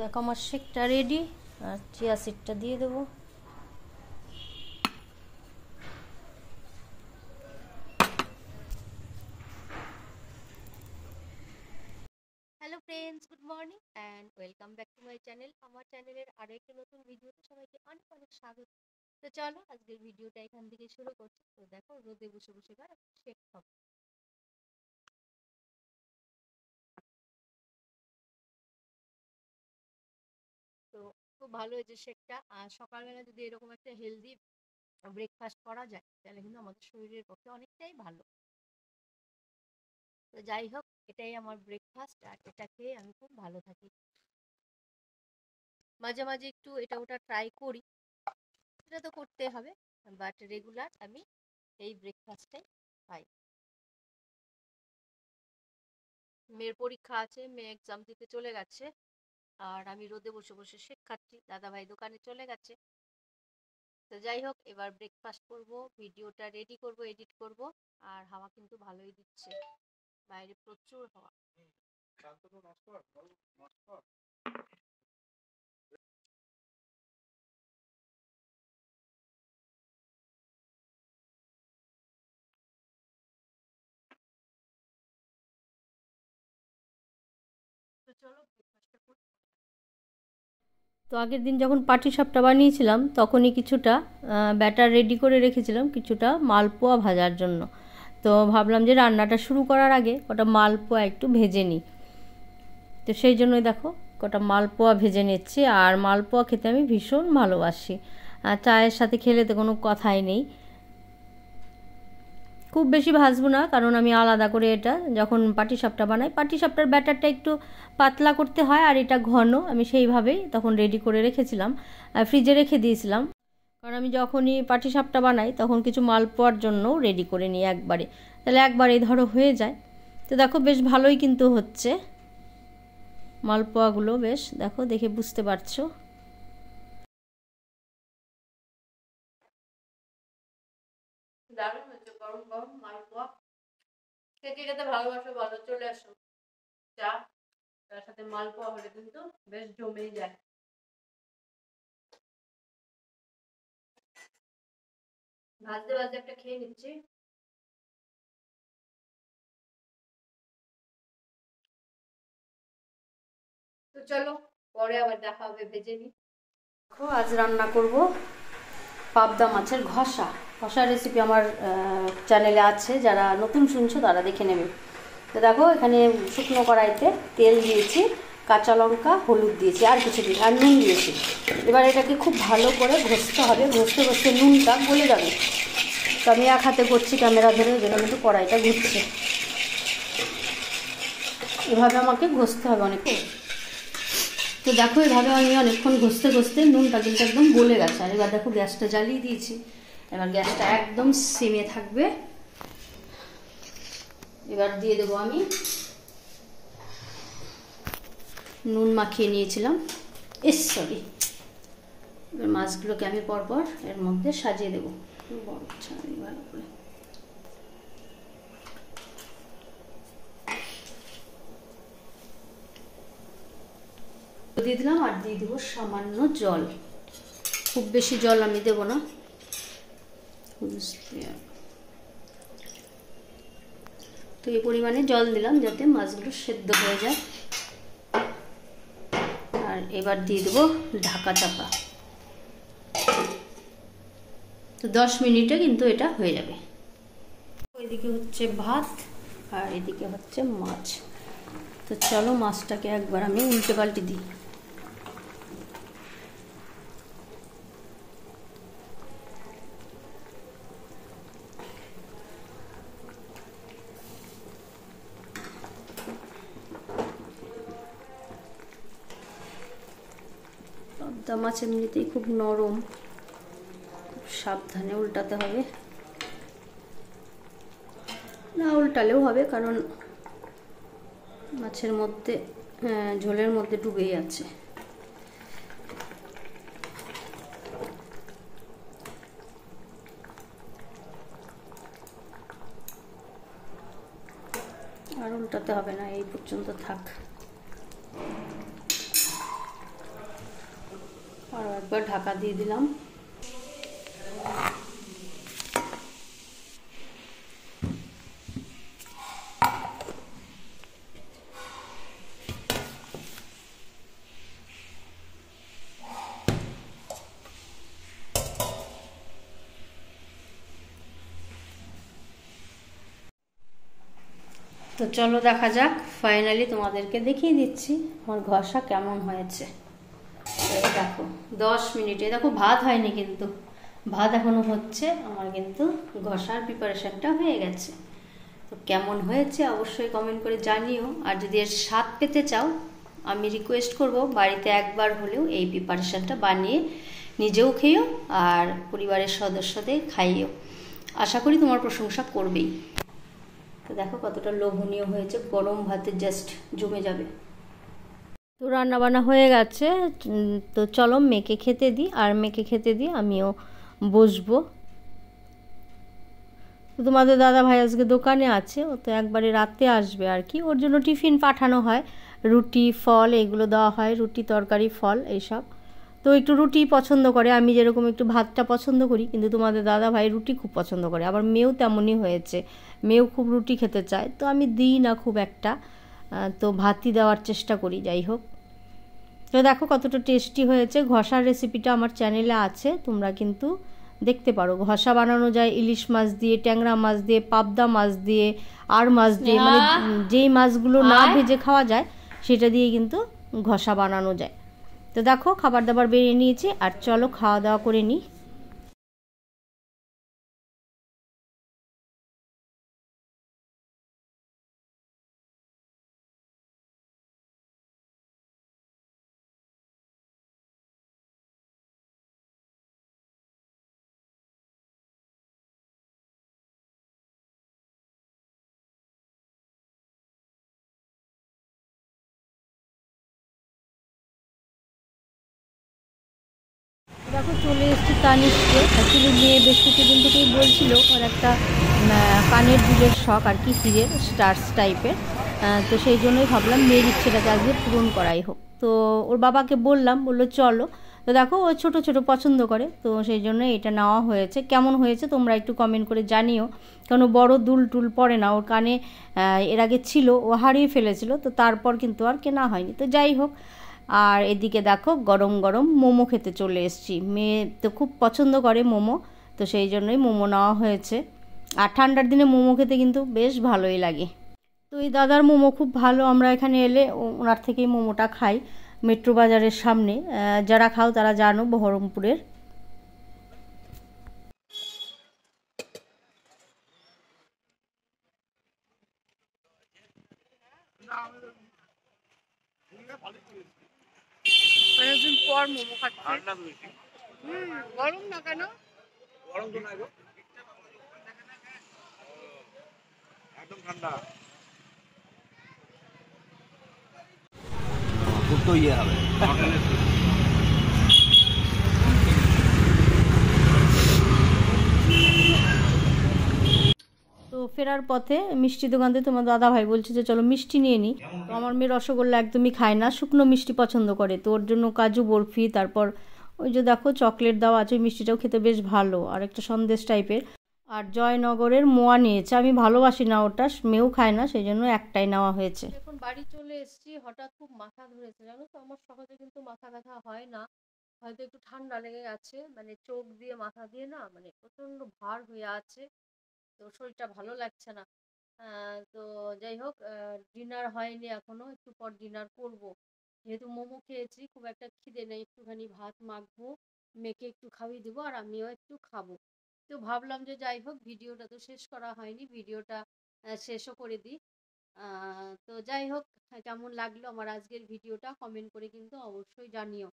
দেখো আমার শেকটা রেডি। আর চিয়া সিডটা দিয়ে দেবো। Hello friends, good morning and welcome back to my channel. আমার চ্যানেলের আরও একটি নতুন ভিডিওতে সবাইকে অনেক অনেক স্বাগত। তো চলো আজকের ভিডিওটা এখান থেকে শুরু করছি। তো দেখো রোদে বসে বসে শেক খাবো। তো খুব ভালো হয়েছে শেকটা। আর সকালবেলা যদি এরকম একটা হেলদি ব্রেকফাস্ট করা যায় তাহলে কিন্তু আমাদের শরীরের পক্ষে অনেকটাই ভালো। তো যাই হোক, এটাই আমার ব্রেকফাস্ট আর এটা খেয়ে আমি খুব ভালো থাকি। মাঝে মাঝে একটু এটা ওটা ট্রাই করি, সেটা তো করতে হবে, বাট রেগুলার আমি এই ব্রেকফাস্টটাই পাই। মেয়ের পরীক্ষা আছে, মেয়ে এক্সাম দিতে চলে গেছে, আর আমি রোদে বসে বসে শেক খাচ্ছি। দাদাভাই দোকানে চলে গেছে। তো যাই হোক, এবার ব্রেকফাস্ট করব, ভিডিওটা রেডি করব, এডিট করব। আর হাওয়া কিন্তু ভালোই দিচ্ছে, বাইরে প্রচুর হাওয়া। তো চলো ব্রেকফাস্টটা করি। তো আগের দিন যখন পাটিসাপটা বানিয়েছিলাম তখনই কিছুটা ব্যাটার রেডি করে রেখেছিলাম, কিছুটা মালপোয়া ভাজার জন্য। তো ভাবলাম যে রান্নাটা শুরু করার আগে কটা মালপোয়া একটু ভেজে নিই। তো সেই জন্যই দেখো কটা মালপোয়া ভেজে নিচ্ছি। আর মালপোয়া খেতে আমি ভীষণ ভালোবাসি, আর চায়ের সাথে খেলে তো কোনো কথাই নেই। খুব বেশি ভাজবো না, কারণ আমি আলাদা করে এটা যখন পাটিসাপটা বানাই, পাটিসাপটার ব্যাটারটা একটু পাতলা করতে হয়, আর এটা ঘন। আমি সেইভাবেই তখন রেডি করে রেখেছিলাম, ফ্রিজে রেখে দিয়েছিলাম। কারণ আমি যখনই পাটিসাপটা বানাই তখন কিছু মালপোয়ার জন্য রেডি করে নিই একবারে, তাহলে একবারেই ধরো হয়ে যায়। তো দেখো বেশ ভালোই কিন্তু হচ্ছে মালপোয়াগুলো, বেশ দেখো, দেখে বুঝতে পারছো। দারুণ হচ্ছে গরম গরম মালপোয়া। কে কে খেতে ভালোবাসো বলো, চলে আসো। চা তার সাথে মালপোয়া হলে কিন্তু বেশ জমেই যায়। ভাজতে ভাজতে একটা খেয়ে নিচ্ছি। তো চলো পরে আবার দেখা হবে, ভেজে নিই। আজ রান্না করব পাবদা মাছের ঘষা। ঘষা রেসিপি আমার চ্যানেলে আছে, যারা নতুন শুনছো তারা দেখে নেবে। তো দেখো এখানে শুকনো কড়াইতে তেল দিয়েছি, কাঁচা লঙ্কা, হলুদ দিয়েছি, আর কিছু দিই, আর নুন দিয়েছি। এবার এটাকে খুব ভালো করে ঘষতে হবে, ঘষতে ঘষতে নুনটা গলে যাবে। তো আমি এক হাতে করছি ক্যামেরা ধরে, ওই জন্য একটু কড়াইটা ঘুরছে। এভাবে আমাকে ঘষতে হবে অনেক। তো দেখো এভাবে আমি অনেকক্ষণ ঘষতে ঘষতে নুনটা কিন্তু একদম গলে গেছে। আর এবার দেখো গ্যাসটা জ্বালিয়ে দিয়েছি, এবার গ্যাসটা একদম সিমে থাকবে। এবার দিয়ে দেবো আমি নুন মাখিয়ে নিয়েছিলাম, সরি, এবার মাছগুলোকে আমি পরপর এর মধ্যে সাজিয়ে দেবো ভালো করে। দিয়ে দিলাম, আর দিয়ে দেবো সামান্য জল, খুব বেশি জল আমি দেবো না। তো এই পরিমাণে জল দিলাম যাতে মাছগুলো সেদ্ধ হয়ে যায়। আর এবার দিয়ে দেবো ঢাকা চাপা। তো 10 মিনিটে কিন্তু এটা হয়ে যাবে। ওইদিকে হচ্ছে ভাত আর এদিকে হচ্ছে মাছ। তো চলো মাছটাকে একবার আমি উল্টে পাল্টে দিই। পাবদা মাছ এমনিতেই খুব নরম, খুব সাবধানে উল্টাতে হবে। না উল্টালেও হবে, কারণ মাছের মধ্যে ঝোলের মধ্যে ডুবেই আছে। আর উল্টাতে হবে না, এই পর্যন্ত থাক। আর একবার ঢাকা দিয়ে দিলাম। তো চলো দেখা যাক, ফাইনালি তোমাদেরকে দেখিয়ে দিচ্ছি আমার ঘষা কেমন হয়েছে। দেখো 10 মিনিটে, দেখো ভাত হয়নি কিন্তু, ভাত এখনো হচ্ছে। আমার কিন্তু ঘষার প্রিপারেশনটা হয়ে গেছে। তো কেমন হয়েছে অবশ্যই কমেন্ট করে জানিও। আর যদি এর স্বাদ পেতে চাও, আমি রিকোয়েস্ট করব বাড়িতে একবার হলেও এই প্রিপারেশনটা বানিয়ে নিজেও খেয়েও আর পরিবারের সদস্যদের খাইও। আশা করি তোমার প্রশংসা করবেই। তো দেখো কতটা লোভনীয় হয়েছে, গরম ভাতে জাস্ট জমে যাবে। তো রান্নাবান্না হয়ে গেছে। তো চলো মেয়েকে খেতে দিই, আর মেয়েকে খেতে দিই আমিও বসবো। তো তোমাদের দাদা ভাই আজকে দোকানে আছে, ও তো একবারে রাতে আসবে আর কি। ওর জন্য টিফিন পাঠানো হয়, রুটি ফল এগুলো দেওয়া হয়, রুটি তরকারি ফল এইসব। তো একটু রুটি পছন্দ করে, আমি যেরকম একটু ভাতটা পছন্দ করি, কিন্তু তোমাদের দাদা ভাই রুটি খুব পছন্দ করে। আবার মেয়েও তেমনই হয়েছে, মেয়েও খুব রুটি খেতে চায়। তো আমি দিই না খুব একটা, তো ভাতই দেওয়ার চেষ্টা করি। যাই হোক, তো দেখো কতটা টেস্টি হয়েছে। ঘষার রেসিপিটা আমার চ্যানেলে আছে, তোমরা কিন্তু দেখতে পারো। ঘষা বানানো যায় ইলিশ মাছ দিয়ে, ট্যাংরা মাছ দিয়ে, পাবদা মাছ দিয়ে, আর মাছ দিয়ে, মানে যেই মাছগুলো না ভেজে খাওয়া যায় সেটা দিয়ে কিন্তু ঘষা বানানো যায়। তো দেখো খাবার দাবার বেরিয়ে নিয়েছি, আর চলো খাওয়া দাওয়া করে নিই। দেখো চলে এসেছি তানিশকে। অ্যাকচুয়ালি মেয়ে বেশ কিছুদিন থেকেই বলছিল ওর একটা কানের দুলের শখ আর কি, হিরের স্টার্স টাইপের। তো সেই জন্যই ভাবলাম মেয়ের ইচ্ছেটাকে আজকে পূরণ করাই হোক। তো ওর বাবাকে বললাম, বললো চলো। তো দেখো ও ছোটো ছোটো পছন্দ করে, তো সেই জন্য এটা নেওয়া হয়েছে। কেমন হয়েছে তোমরা একটু কমেন্ট করে জানিও, কারণ বড় দুল টুল পড়ে না ওর কানে। এর আগে ছিল, ও হারিয়ে ফেলেছিল, তো তারপর কিন্তু আর কেনা হয়নি। তো যাই হোক, আর এদিকে দেখো গরম গরম মোমো খেতে চলে এসেছি। মেয়ে তো খুব পছন্দ করে মোমো, তো সেই জন্যই মোমো নেওয়া হয়েছে। আর ঠান্ডার দিনে মোমো খেতে কিন্তু বেশ ভালোই লাগে। তো এই দাদার মোমো খুব ভালো, আমরা এখানে এলে ওনার থেকেই মোমোটা খাই, মেট্রো বাজারের সামনে। যারা খাও তারা জানো বহরমপুরের। অনেকদিন পর মোমো খাচ্ছি। গরম না কেন? গরম তো না গো, একদম ঠান্ডা। খুব তো ইয়ে হবে। তো ফেরার পথে মিষ্টি দোকান থেকে তোমার দাদা ভাই বলছে যে চলো মিষ্টি নিয়ে নিই। তো আমার মেয়ে রসগোল্লা একদমই খায় না, শুকনো মিষ্টি পছন্দ করে। তো ওর জন্য কাজু বরফি, তারপর ওই যে দেখো চকলেট দেওয়া আছে, মিষ্টিটাও খেতে বেশ ভালো, আর একটা সন্দেশ টাইপের। আর জয়নগরের মোয়া নিয়েছে, আমি ভালোবাসি না ওটা, মেয়েও খায় না, সেই জন্য একটাই নেওয়া হয়েছে। এখন বাড়ি চলে এসেছি, হঠাৎ খুব মাথা ধরেছে জানো তো। আমার সহজে কিন্তু মাথা ব্যথা হয় না, হয়তো একটু ঠান্ডা লেগে গেছে, মানে চোখ দিয়ে মাথা দিয়ে না মানে প্রচণ্ড ভার হয়ে আছে। তো শরীরটা ভালো লাগছে না। তো যাই হোক, ডিনার হয়নি এখনো, একটু পর ডিনার করব। যেহেতু মোমো খেয়েছি, খুব একটা খিদে নেই, একটুখানি ভাত মাখবো, মেয়েকে একটু খাইয়ে দেবো আর আমিও একটু খাবো। তো ভাবলাম যে যাই হোক, ভিডিওটা তো শেষ করা হয়নি, ভিডিওটা শেষও করে দিই। তো যাই হোক, কেমন লাগলো আমার আজকের ভিডিওটা কমেন্ট করে কিন্তু অবশ্যই জানিও।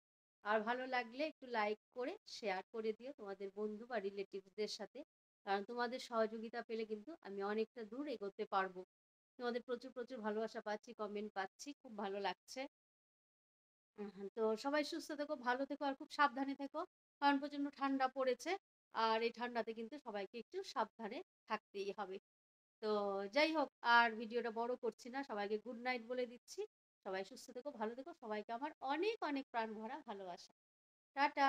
আর ভালো লাগলে একটু লাইক করে শেয়ার করে দিও তোমাদের বন্ধু বা রিলেটিভসদের সাথে, কারণ তোমাদের সহযোগিতা পেলে কিন্তু আমি অনেকটা দূর এগোতে পারবো। তোমাদের প্রচুর প্রচুর ভালোবাসা পাচ্ছি, কমেন্ট পাচ্ছি, খুব ভালো লাগছে। তো সবাই সুস্থ থেকো, ভালো থেকো, আর খুব সাবধানে থেকো, কারণ প্রচন্ড ঠান্ডা পড়েছে। আর এই ঠান্ডাতে কিন্তু সবাইকে একটু সাবধানে থাকতেই হবে। তো যাই হোক, আর ভিডিওটা বড় করছি না, সবাইকে গুড নাইট বলে দিচ্ছি। সবাই সুস্থ থেকো, ভালো থেকো, সবাইকে আমার অনেক অনেক প্রাণ ভরা ভালোবাসা। টাটা।